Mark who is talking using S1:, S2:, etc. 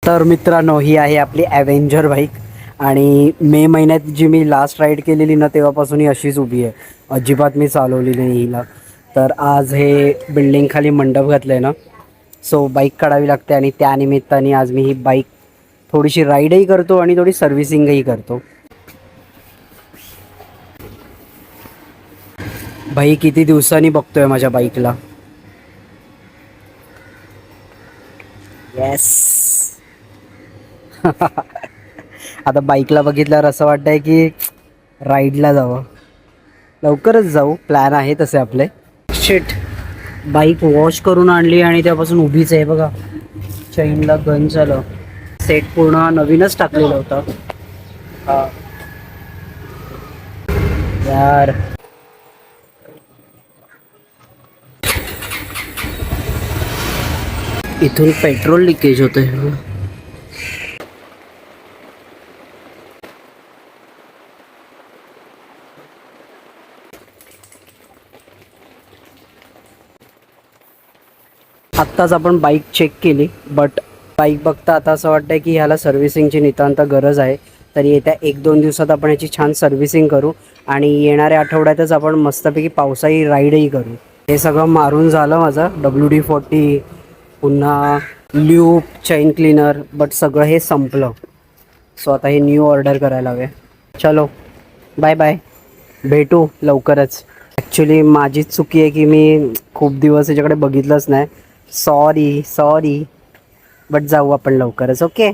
S1: तर मित्रांनो, ही आहे आपली ॲव्हेंजर बाईक आणि मे महिन्यात जी मी लास्ट राईड केलेली ना तेव्हापासून ही अशीच उभी आहे. अजिबात मी चालवली नाही हिला. तर आज हे बिल्डिंग खाली मंडप घातलं आहे ना, सो बाईक काढावी लागते आणि त्यानिमित्ताने आज मी ही बाईक थोडीशी राईडही करतो आणि थोडी सर्व्हिसिंगही करतो. भाई किती दिवसांनी बघतोय माझ्या बाईकला. येस. आता बाईकला बघितल्यावर असं वाटतंय की राईडला जावं. लवकरच जाऊ, प्लॅन आहे तसे आपले. शिट, बाईक वॉश करून आणली आणि त्यापासून उभीच आहे बघा. चैनला गंज झालं. सेट पूर्ण नवीनच टाकलेलं होतं. हा यार, इथून पेट्रोल लिकेज होतंय. आत्ताच आपण बाईक चेक केली, बट बाईक बघता आता असं वाटतंय की ह्याला सर्व्हिसिंगची नितांत गरज आहे. तर येत्या 1-2 दिवसात आपण याची छान सर्व्हिसिंग करू आणि येणाऱ्या आठवड्यातच आपण मस्तपैकी पावसाळी राईडही करू. हे सगळं मारून झालं माझं, WD-40 पुन्हा ल्यूब, चैन क्लीनर, बट सगळं हे संपलं. सो आता हे न्यू ऑर्डर करायला हवे. चलो बाय बाय, भेटू लवकरच. ॲक्च्युली माझीच चुकी आहे की मी खूप दिवस याच्याकडे बघितलंच नाही. सॉरी, बट जाऊ आपण लवकरच. ओके.